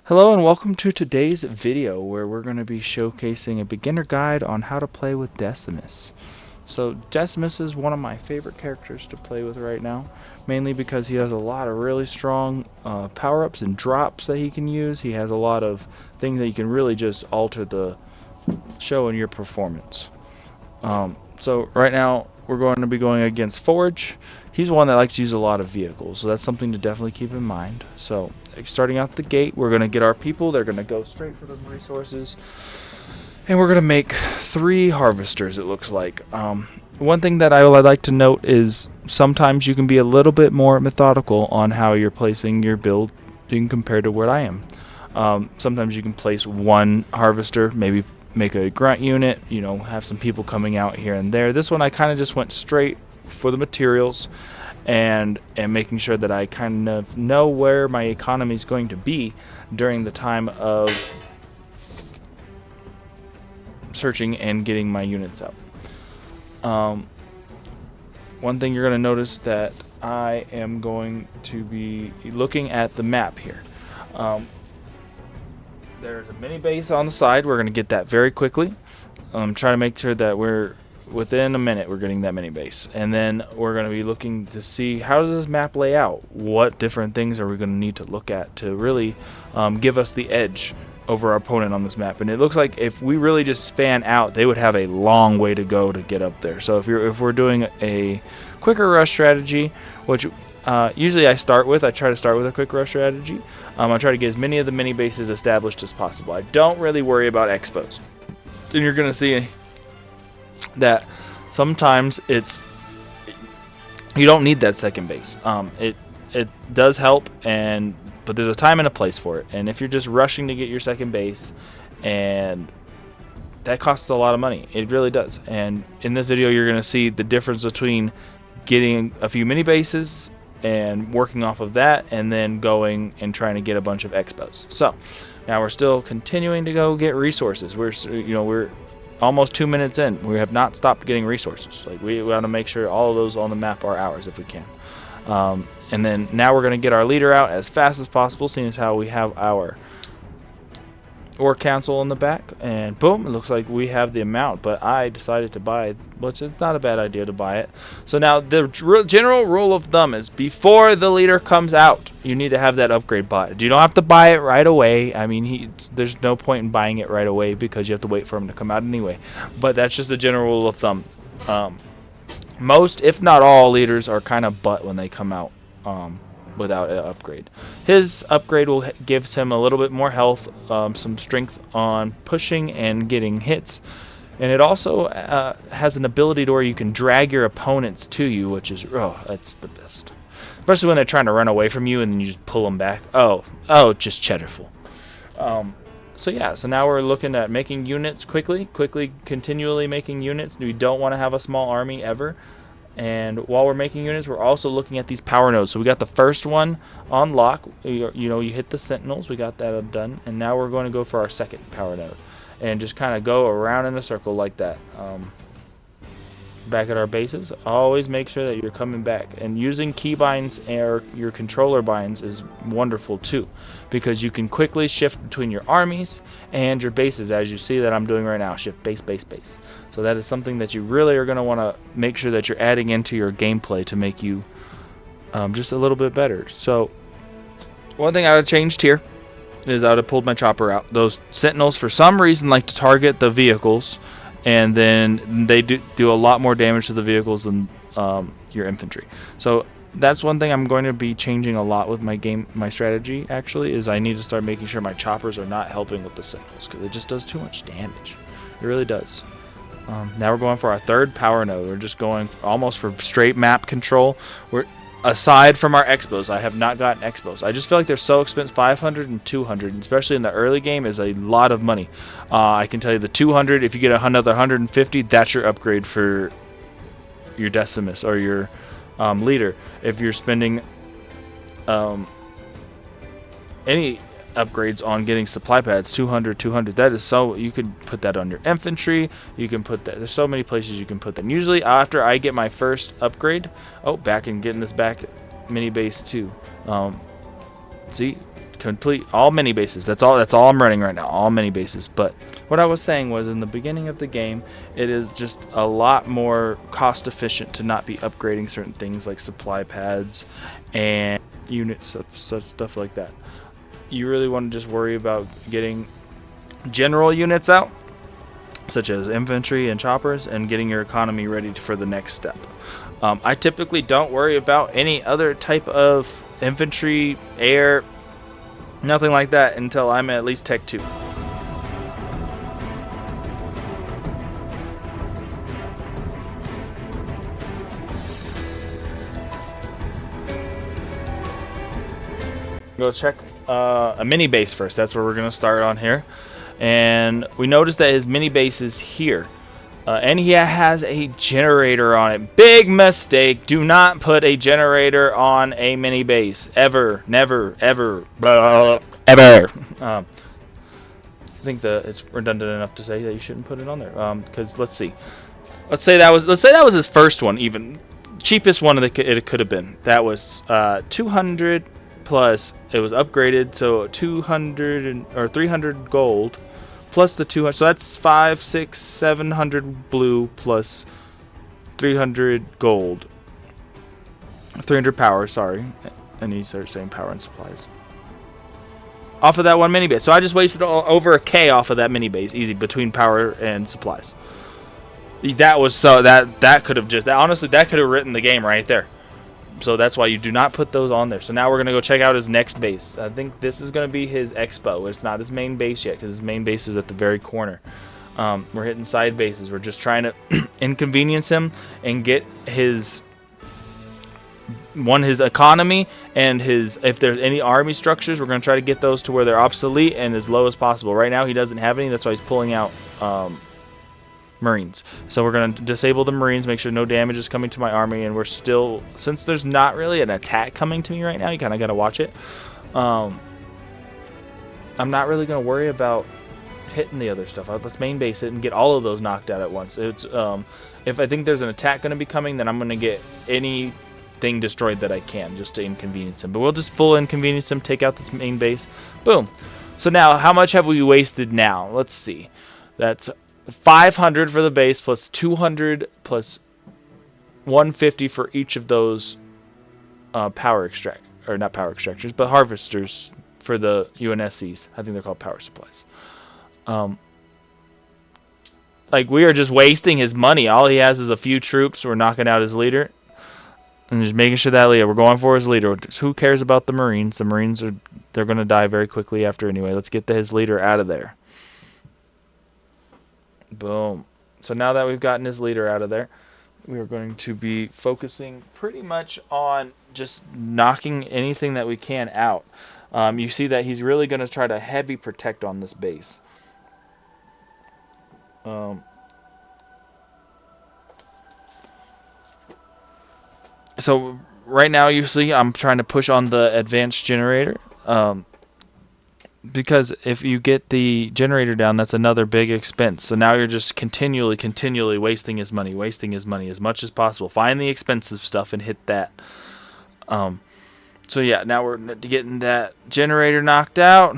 Hello and welcome to today's video where we're going to be showcasing a beginner guide on how to play with Decimus. So Decimus is one of my favorite characters to play with right now, mainly because he has a lot of really strong power-ups and drops that he can use. He has a lot of things that you can really just alter the show in your performance. So right now we're going to be going against Forge. He's one that likes to use a lot of vehicles, so that's something to definitely keep in mind. So starting out the gate, we're going to get our people. They're going to go straight for the resources, and we're going to make 3 harvesters, it looks like. One thing that I would like to note is sometimes you can be a little bit more methodical on how you're placing your build compared to what I am. Sometimes you can place one harvester, maybe make a grunt unit, have some people coming out here and there. This one I kind of just went straight for the materials and making sure that I kind of know where my economy is going to be during the time of searching and getting my units out. One thing you're going to notice that I am going to be looking at the map here. There's a mini base on the side. We're going to get that very quickly. Try to make sure that we're within a minute we're getting that mini base, and then we're going to be looking to see how does this map lay out. What different things are we going to need to look at to really give us the edge over our opponent on this map? And it looks like if we really just span out, they would have a long way to go to get up there. So if we're doing a quicker rush strategy, which usually I try to start with a quick rush strategy. I try to get as many of the mini bases established as possible. I don't really worry about expos. And you're going to see that sometimes you don't need that second base. It does help, but there's a time and a place for it. And if you're just rushing to get your second base, and that costs a lot of money, it really does. And in this video, you're going to see the difference between getting a few mini bases and working off of that, and then going and trying to get a bunch of expos. So now we're still continuing to go get resources. We're almost 2 minutes in. We have not stopped getting resources. We want to make sure all of those on the map are ours if we can. And then now we're going to get our leader out as fast as possible, seeing as how we have our Ore Council in the back, and boom, it looks like we have the amount. But I decided to buy, which it's not a bad idea to buy it. So now the general rule of thumb is before the leader comes out, you need to have that upgrade bought. You don't have to buy it right away. I mean, there's no point in buying it right away because you have to wait for him to come out anyway. But that's just a general rule of thumb. Most, if not all, leaders are kind of butt when they come out without an upgrade. His upgrade gives him a little bit more health, some strength on pushing and getting hits, and it also has an ability to where you can drag your opponents to you, which is that's the best, especially when they're trying to run away from you and then you just pull them back. Just cheddarful. So now we're looking at making units quickly, continually making units. We don't want to have a small army ever. And while we're making units, we're also looking at these power nodes. So we got the first one on lock. You hit the sentinels. We got that done. And now we're going to go for our second power node. And just kind of go around in a circle like that. Back at our bases, always make sure that you're coming back. And using keybinds or your controller binds is wonderful too, because you can quickly shift between your armies and your bases, as you see that I'm doing right now. Shift base, base, base. So that is something that you really are going to want to make sure that you're adding into your gameplay to make you just a little bit better. So one thing I would have changed here is I would have pulled my chopper out. Those sentinels, for some reason, like to target the vehicles, and then they do a lot more damage to the vehicles than your infantry. So that's one thing I'm going to be changing a lot with my strategy, actually, is I need to start making sure my choppers are not helping with the sentinels, because it just does too much damage. It really does. Now we're going for our third power node. We're just going almost for straight map control. Aside from our expos, I have not gotten expos. I just feel like they're so expensive. 500 and 200, especially in the early game, is a lot of money. I can tell you the 200, if you get another 150, that's your upgrade for your Decimus or your leader. If you're spending any upgrades on getting supply pads, 200, that is so, you could put that on your infantry, you can put that, there's so many places you can put them. Usually after I get my first upgrade, back and getting this back mini base too. See, complete all mini bases. That's all I'm running right now, all mini bases. But what I was saying was, in the beginning of the game, it is just a lot more cost efficient to not be upgrading certain things like supply pads and units of such stuff like that. You really want to just worry about getting general units out, such as infantry and choppers, and getting your economy ready for the next step. I typically don't worry about any other type of infantry, air, nothing like that until I'm at least Tech 2. Go check a mini base first. That's where we're going to start on here. And we noticed that his mini base is here. And he has a generator on it. Big mistake. Do not put a generator on a mini base. Ever. Never. Ever. Blah, ever. I think it's redundant enough to say that you shouldn't put it on there. Because let's see. Let's say that was his first one. Even cheapest one it could have been. That was 200 plus. It was upgraded, so 200 or 300 gold. Plus the 200, so that's 500, 600, 700 blue plus 300 gold. 300 power, sorry. And he started saying power and supplies. Off of that one mini base. So I just wasted over a K off of that mini base, easy, between power and supplies. That was that could have just, honestly, that could have written the game right there. So that's why you do not put those on there. So now we're going to go check out his next base. I think this is going to be his expo. It's not his main base yet because his main base is at the very corner. We're hitting side bases. We're just trying to inconvenience him and get his economy and if there's any army structures, we're going to try to get those to where they're obsolete and as low as possible. Right now he doesn't have any. That's why he's pulling out Marines. So we're going to disable the Marines, make sure no damage is coming to my army, and we're still, since there's not really an attack coming to me right now, you kind of got to watch it. I'm not really going to worry about hitting the other stuff. Let's main base it and get all of those knocked out at once. It's if I think there's an attack going to be coming, then I'm going to get anything destroyed that I can just to inconvenience him. But we'll just full inconvenience him, take out this main base. Boom. So now, how much have we wasted now? Let's see. That's 500 for the base plus 200 plus 150 for each of those not power extractors, but harvesters for the UNSCs. I think they're called power supplies. Like, we are just wasting his money. All he has is a few troops. We're knocking out his leader and just making sure that leader. We're going for his leader. Who cares about the Marines? The Marines they're going to die very quickly after anyway. Let's get his leader out of there. Boom. So now that we've gotten his leader out of there, we are going to be focusing pretty much on just knocking anything that we can out. You see that he's really going to try to heavy protect on this base. So right now, you see, I'm trying to push on the advanced generator. Because if you get the generator down, that's another big expense. So now you're just continually wasting his money as much as possible. Find the expensive stuff and hit that. So yeah, now we're getting that generator knocked out.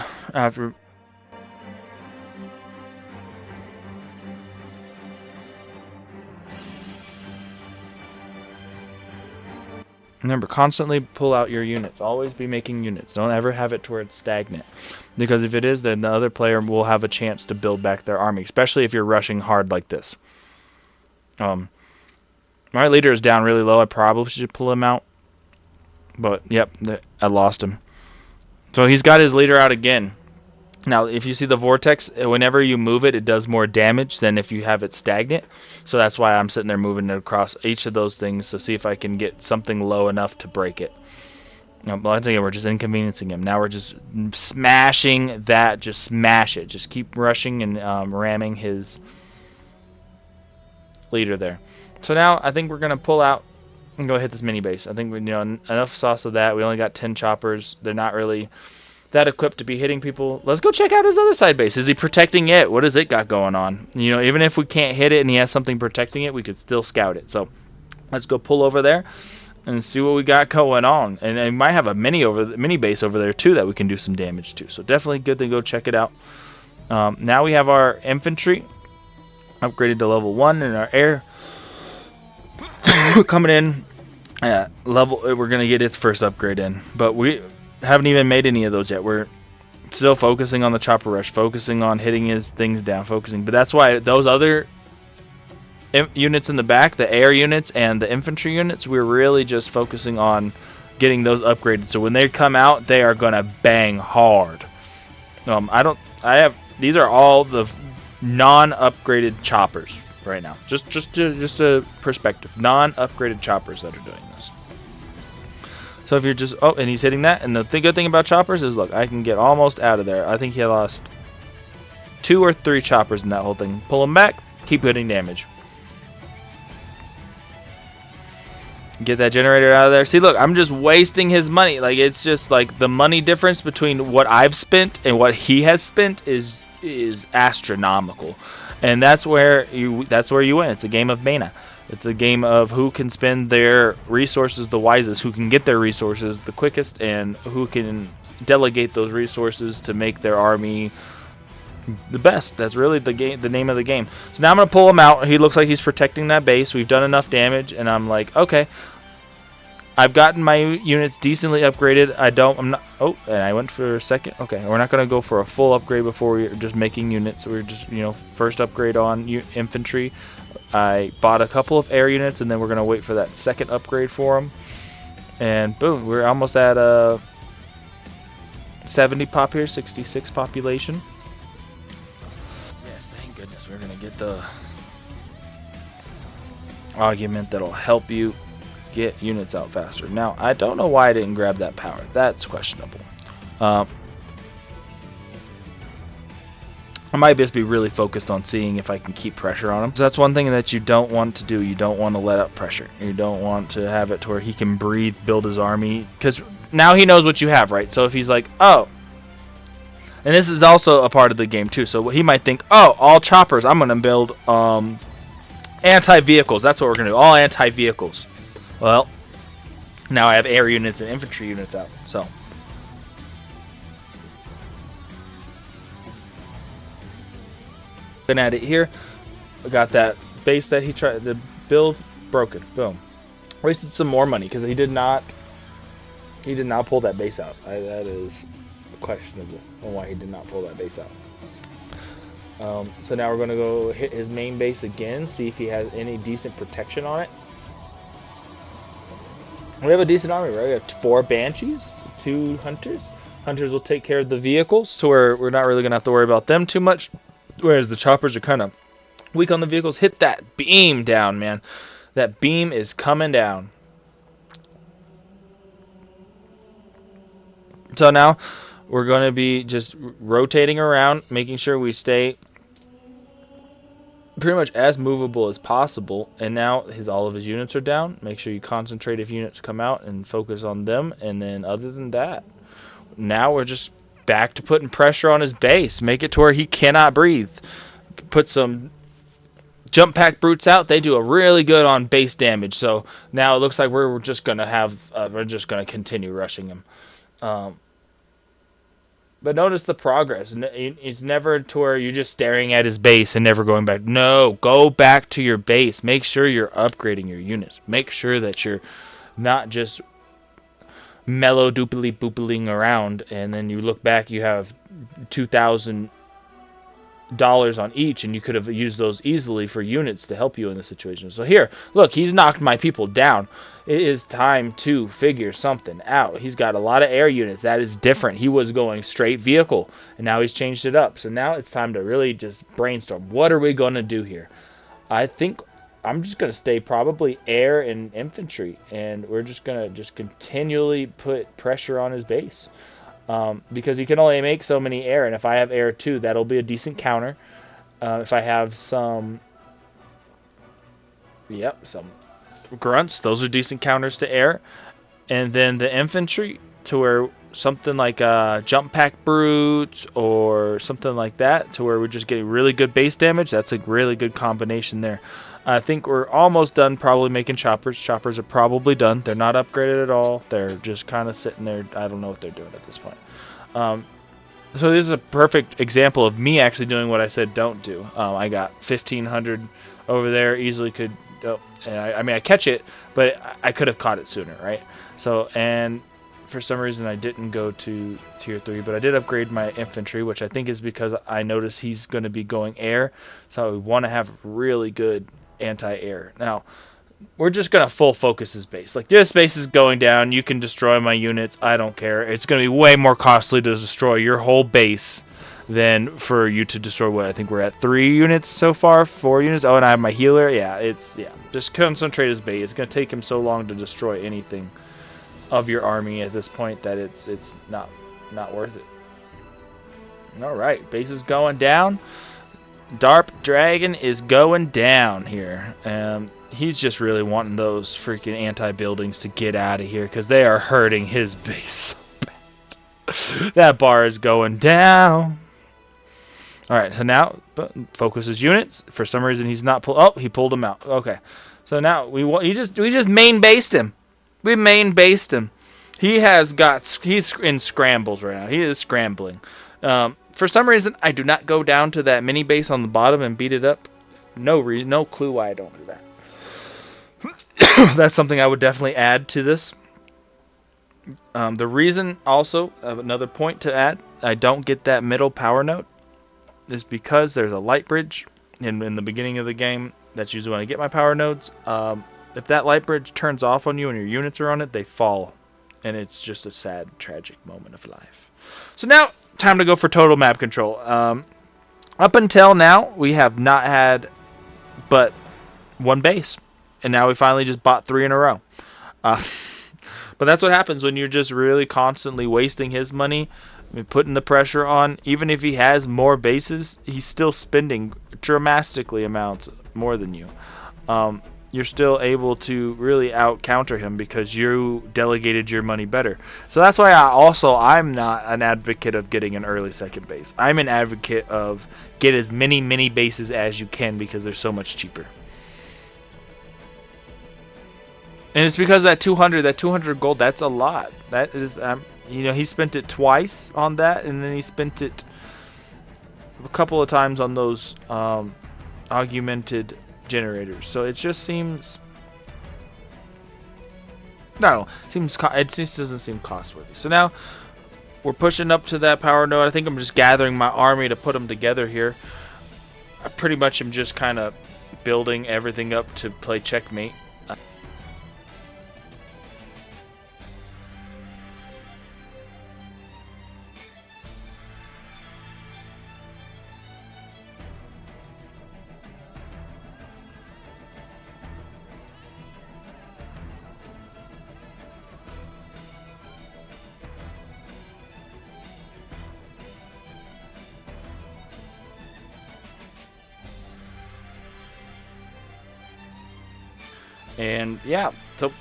Remember, constantly pull out your units. Always be making units. Don't ever have it to where it's stagnant. Because if it is, then the other player will have a chance to build back their army, especially if you're rushing hard like this. My leader is down really low. I probably should pull him out. But, yep, I lost him. So he's got his leader out again. Now, if you see the vortex, whenever you move it, it does more damage than if you have it stagnant. So that's why I'm sitting there moving it across each of those things to see if I can get something low enough to break it. Once again, we're just inconveniencing him. Now we're just smashing that. Just smash it. Just keep rushing and ramming his leader there. So now I think we're going to pull out and go hit this mini base. I think we enough sauce of that. We only got 10 choppers. They're not really that equipped to be hitting people. Let's go check out his other side base. Is he protecting it? What has it got going on? Even if we can't hit it and he has something protecting it, we could still scout it. So let's go pull over there. and see what we got going on. And I might have a mini base over there too that we can do some damage to. So definitely good to go check it out. Now we have our infantry upgraded to level 1, and our air coming in level. We're gonna get its first upgrade in, but we haven't even made any of those yet. We're still focusing on the chopper rush, focusing on hitting his things down, but that's why those other units in the back, the air units and the infantry units, we're really just focusing on getting those upgraded. So when they come out, they are gonna bang hard. These are all the non-upgraded choppers right now. Just a perspective. Non-upgraded choppers that are doing this. So if you're just and he's hitting that, and the good thing about choppers is, look, I can get almost out of there. I think he lost 2 or 3 choppers in that whole thing. Pull him back, keep hitting damage. Get that generator out of there. See, look, I'm just wasting his money. Like, it's just like the money difference between what I've spent and what he has spent is astronomical. And that's where you win. It's a game of mana. It's a game of who can spend their resources the wisest, who can get their resources the quickest, and who can delegate those resources to make their army the best. That's really the name of the game. So now I'm going to pull him out. He looks like he's protecting that base. We've done enough damage, and I'm like, okay, I've gotten my units decently upgraded. And I went for a second. Okay, we're not going to go for a full upgrade before we're just making units. So we're just, first upgrade on infantry. I bought a couple of air units, and then we're going to wait for that second upgrade for them. And boom, we're almost at 70 pop here, 66 population. Yes, thank goodness we're going to get the augment that'll help you get units out faster. Now, I don't know why I didn't grab that power. That's questionable. I might just be really focused on seeing if I can keep pressure on him. So that's one thing that you don't want to do. You don't want to let up pressure. You don't want to have it to where he can breathe, build his army. Because now he knows what you have, right? So if he's like, oh. And this is also a part of the game, too. So he might think, oh, all choppers. I'm going to build anti-vehicles. That's what we're going to do. All anti-vehicles. Well, now I have air units and infantry units out. So. Looking at it here, I got that base that he tried to build broken. Boom, wasted some more money because he did not pull that base out. That is questionable on why he did not pull that base out. So now we're going to go hit his main base again, see if he has any decent protection on it. We have a decent army, right? We have 4 banshees, 2 hunters. Hunters will take care of the vehicles, to where we're not really going to have to worry about them too much. Whereas the choppers are kind of weak on the vehicles. Hit that beam down, man. That beam is coming down. So now we're going to be just rotating around, making sure we stay pretty much as movable as possible. And now all of his units are down. Make sure you concentrate if units come out and focus on them. And then other than that, now we're just back to putting pressure on his base. Make it to where he cannot breathe. Put some jump pack brutes out. They do a really good on base damage. So now it looks like we're just gonna continue rushing him. But notice the progress. It's never to where you're just staring at his base and never going back. No, go back to your base. Make sure you're upgrading your units. Make sure that you're not just mellow doopily boopling around, and then you look back, you have $2,000 on each, and you could have used those easily for units to help you in the situation. So here, look, he's knocked my people down. It is time to figure something out. He's got a lot of air units. That is different. He was going straight vehicle, and now he's changed it up. So now it's time to really just brainstorm. What are we going to do here? I think I'm just going to stay probably air and infantry, and we're just going to continually put pressure on his base, because he can only make so many air, and if I have air too, that'll be a decent counter. If I have some grunts, those are decent counters to air, and then the infantry to where something like jump pack brutes or something like that, to where we're just getting really good base damage. That's a really good combination there. I think we're almost done probably making choppers. Choppers are probably done. They're not upgraded at all. They're just kind of sitting there. I don't know what they're doing at this point. So this is a perfect example of me actually doing what I said don't do. I got 1,500 over there. Easily could... Oh, and I mean, I catch it, but I could have caught it sooner, right? So, and for some reason I didn't go to tier 3, but I did upgrade my infantry, which I think is because I noticed he's going to be going air. So we want to have really good anti-air. Now, we're just going to full focus his base. Like, this base is going down. You can destroy my units. I don't care. It's going to be way more costly to destroy your whole base than for you to destroy what I think we're at 3 units so far, 4 units. Oh, and I have my healer. Yeah, just concentrate his base. It's going to take him so long to destroy anything of your army at this point that it's not worth it. All right, base is going down. Darp Dragon is going down here. He's just really wanting those freaking anti-buildings to get out of here because they are hurting his base so bad. That bar is going down. All right, so now focus his units. For some reason, he's not pulled. Oh, he pulled him out. Okay, so now we just main based him. We main based him. He's in scrambles right now. He is scrambling. For some reason, I do not go down to that mini base on the bottom and beat it up. No clue why I don't do that. That's something I would definitely add to this. The reason also, another point to add, I don't get that middle power node is because there's a light bridge in the beginning of the game. That's usually when I get my power nodes. If that light bridge turns off on you and your units are on it, they fall. And it's just a sad, tragic moment of life. So now, time to go for total map control. Up until now, we have not had but 1 base. And now we finally just bought 3 in a row. But that's what happens when you're just really constantly wasting his money, putting the pressure on. Even if he has more bases, he's still spending dramatically amounts more than you. You're still able to really out-counter him because you delegated your money better. So that's why I'm not an advocate of getting an early second base. I'm an advocate of get as many mini bases as you can because they're so much cheaper. And it's because that 200 gold, that's a lot. That is, he spent it twice on that, and then he spent it a couple of times on those augmented generators. So it just seems, it just doesn't seem cost worthy. So now we're pushing up to that power node. I think I'm just gathering my army to put them together here. I pretty much am just kind of building everything up to play checkmate. And yeah, so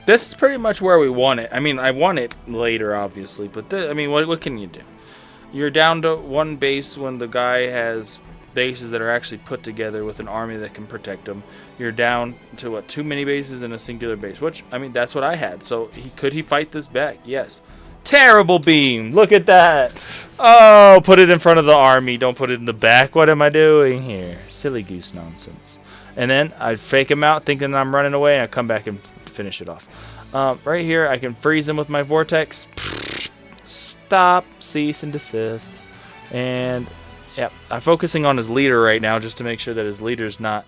this is pretty much where we want it. I mean, I want it later, obviously, but what can you do? You're down to 1 base when the guy has bases that are actually put together with an army that can protect them. You're down to 2 mini bases and a singular base, which, that's what I had. So could he fight this back? Yes. Terrible beam. Look at that. Oh, put it in front of the army. Don't put it in the back. What am I doing here? Silly goose nonsense. And then I fake him out thinking I'm running away, and I come back and finish it off. Right here, I can freeze him with my vortex. Stop, cease, and desist. And, yeah, I'm focusing on his leader right now just to make sure that his leader's not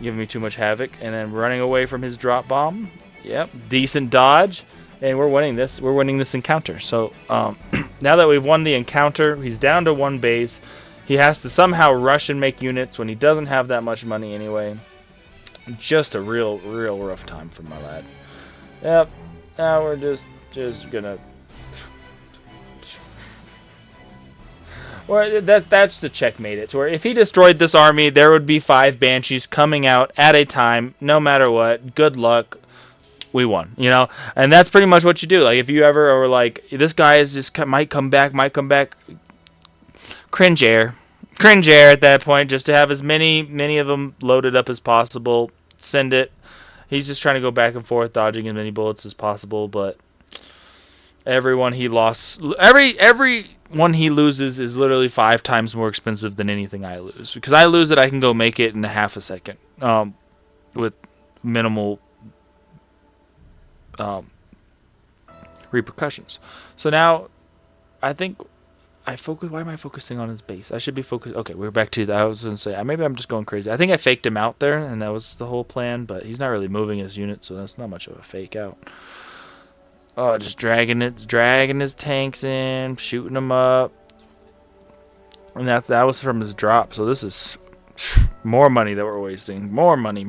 giving me too much havoc. And then running away from his drop bomb. Yep, decent dodge. And we're winning this. We're winning this encounter. So, now that we've won the encounter, he's down to 1 base. He has to somehow rush and make units when he doesn't have that much money anyway. Just a real rough time for my lad. Yep. Now we're just gonna. Well, that's to checkmate it. So where if he destroyed this army, there would be 5 banshees coming out at a time, no matter what. Good luck. We won, and that's pretty much what you do. Like if you ever are like, this guy is just might come back. Cringe air. cringe air at that point, just to have as many of them loaded up as possible. Send it. He's just trying to go back and forth, dodging as many bullets as possible. But every one he he loses is literally 5 times more expensive than anything I lose. Because I lose it, I can go make it in a half a second, with minimal repercussions. So now, I think I focus. Why am I focusing on his base? I should be focused. Okay, we're back to that. I was gonna say maybe I'm just going crazy. I think I faked him out there, and that was the whole plan. But he's not really moving his unit, so that's not much of a fake out. Oh, just dragging his tanks in, shooting them up, and that was from his drop. So this is more money that we're wasting. More money,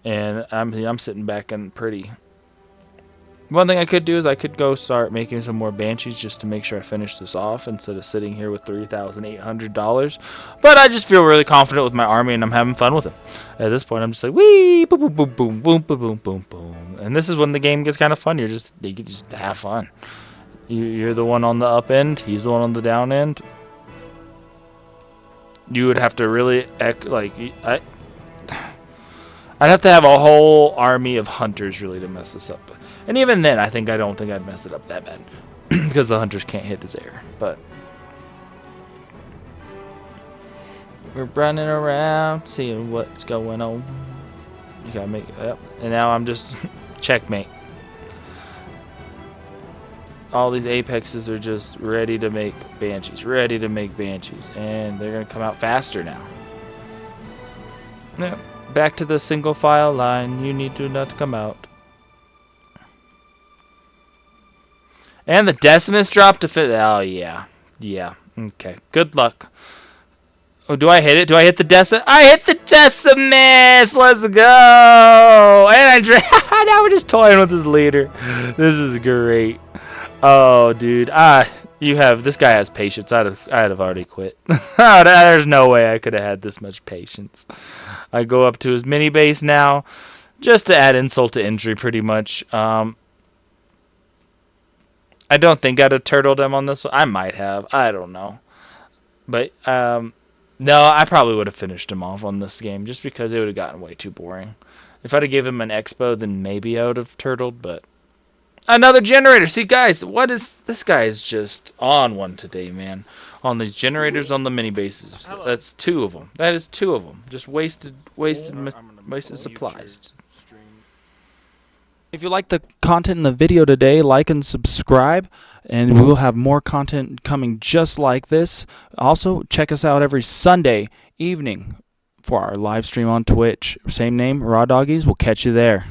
and I'm sitting back and pretty. One thing I could do is I could go start making some more Banshees just to make sure I finish this off instead of sitting here with $3,800. But I just feel really confident with my army and I'm having fun with it. At this point, I'm just like, wee, boom, boom, boom, boom, boom, boom, boom, boom, boom. And this is when the game gets kind of fun. You get just have fun. You're the one on the up end. He's the one on the down end. You would have to really I'd have to have a whole army of hunters really to mess this up. And even then, I don't think I'd mess it up that bad. Because the hunters can't hit his air. But we're running around, seeing what's going on. You gotta make it up. And now I'm just checkmate. All these apexes are just ready to make Banshees. And they're gonna come out faster now. Yeah. Back to the single file line. You need to not come out. And the Decimus dropped to fit. Oh, yeah. Yeah. Okay. Good luck. Oh, do I hit it? Do I hit the Decimus? I hit the Decimus! Let's go! And now we're just toying with his leader. This is great. Oh, dude. This guy has patience. I'd have already quit. There's no way I could have had this much patience. I go up to his mini base now, just to add insult to injury, pretty much. I don't think I'd have turtled him on this one. I might have. I don't know. But, no, I probably would have finished him off on this game just because it would have gotten way too boring. If I'd have given him an expo, then maybe I would have turtled, but... Another generator! See, guys, this guy is just on one today, man. On these generators on the mini bases. That's 2 of them. That is 2 of them. Just wasted supplies. If you like the content in the video today, like and subscribe, and we will have more content coming just like this. Also, check us out every Sunday evening for our live stream on Twitch. Same name, Raw Doggies. We'll catch you there.